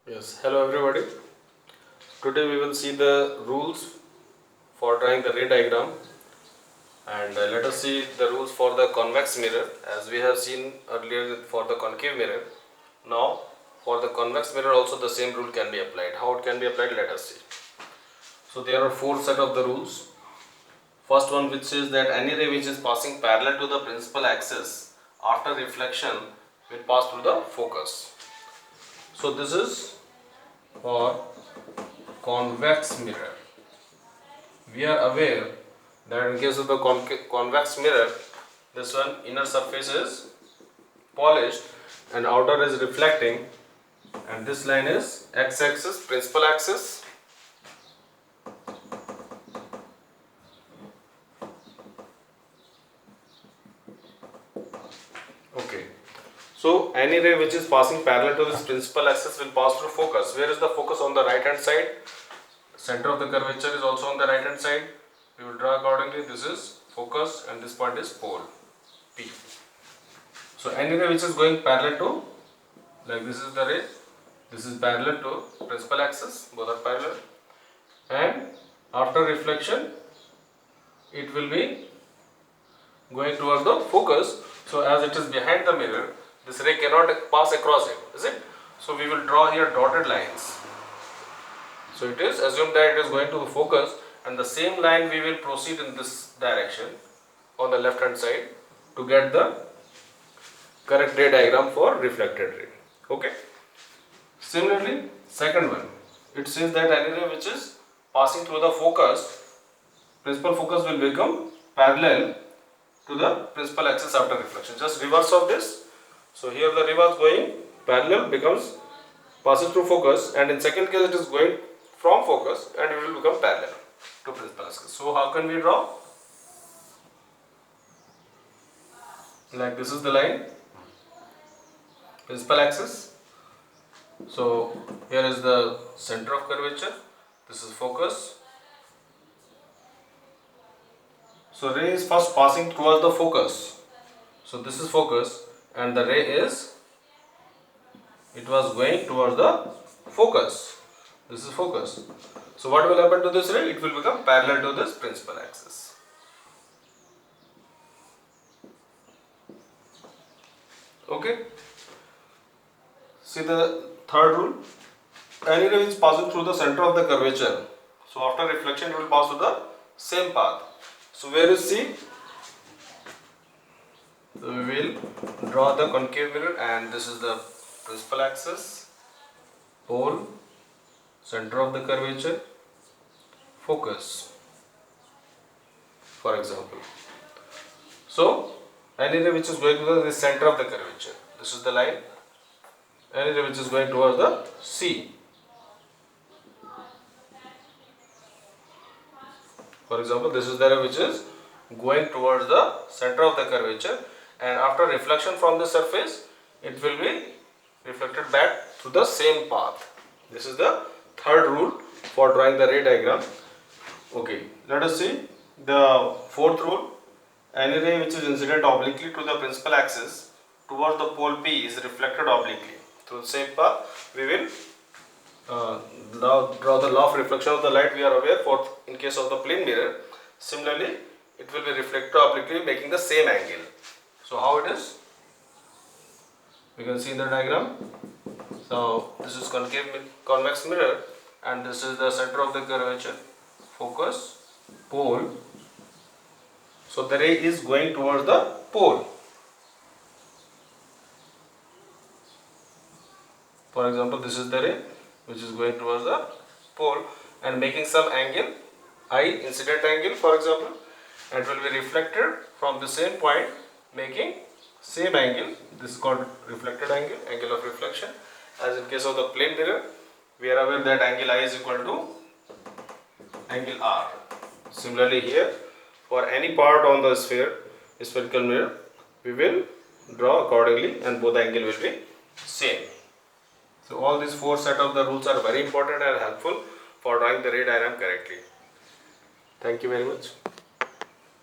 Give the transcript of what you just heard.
Yes, hello everybody. Today we will see the rules for drawing the ray diagram, and let us see the rules for the convex mirror as we have seen earlier for the concave mirror. Now for the convex mirror also the same rule can be applied. How it can be applied, let us see. So there are four set of the rules. First one, which says that any ray which is passing parallel to the principal axis after reflection will pass through the focus. So this is for convex mirror. We are aware that in case of the convex mirror, this one inner surface is polished and outer is reflecting, and this line is x-axis, principal axis, okay. So any ray which is passing parallel to this principal axis will pass through focus. Where is the focus? On the right hand side. Center of the curvature is also on the right hand side. We will draw accordingly. This is focus and this point is pole P. So any ray which is going parallel to, like this is the ray, this is parallel to principal axis, both are parallel, and after reflection it will be going towards the focus. So as it is behind the mirror, this ray cannot pass across it, is it? So we will draw here dotted lines. So it is assumed that it is going to the focus, and the same line we will proceed in this direction on the left hand side to get the correct ray diagram for reflected ray. Okay. Similarly, second one, it says that any ray which is passing through the focus, principal focus will become parallel to the principal axis after reflection. Just reverse of this. So here the ray was going parallel, becomes passes through focus, and in second case it is going from focus and it will become parallel to principal axis. So how can we draw? Like this is the line, principal axis. So here is the center of curvature, this is focus. So ray is first passing towards the focus. So this is focus and the ray is, it was going towards the focus. This is focus. So what will happen to this ray? It will become parallel to this principal axis. Okay. See the third rule. Any ray is passing through the center of the curvature. So after reflection it will pass through the same path. So where is C? So we will draw the concave mirror, and this is the principal axis, pole, center of the curvature, focus, for example. So any ray which is going to the center of the curvature, this is the line. Any ray which is going towards the C, for example, this is the ray which is going towards the center of the curvature, and after reflection from the surface it will be reflected back to the same path. This is the third rule for drawing the ray diagram. Okay, let us see the fourth rule. Any ray which is incident obliquely to the principal axis towards the pole P is reflected obliquely through the same path. We will draw the law of reflection of the light. We are aware for in case of the plane mirror. Similarly, it will be reflected obliquely, making the same angle. So how it is? We can see in the diagram. So this is convex mirror, and this is the center of the curvature, focus, pole. So the ray is going towards the pole. For example, this is the ray which is going towards the pole and making some angle, I, incident angle for example, and will be reflected from the same point, making same angle. This is called reflected angle, angle of reflection. As in case of the plane mirror, we are aware that angle I is equal to angle R. Similarly here, for any part on the spherical mirror, we will draw accordingly and both angle will be same. So all these four set of the rules are very important and helpful for drawing the ray diagram correctly. Thank you very much.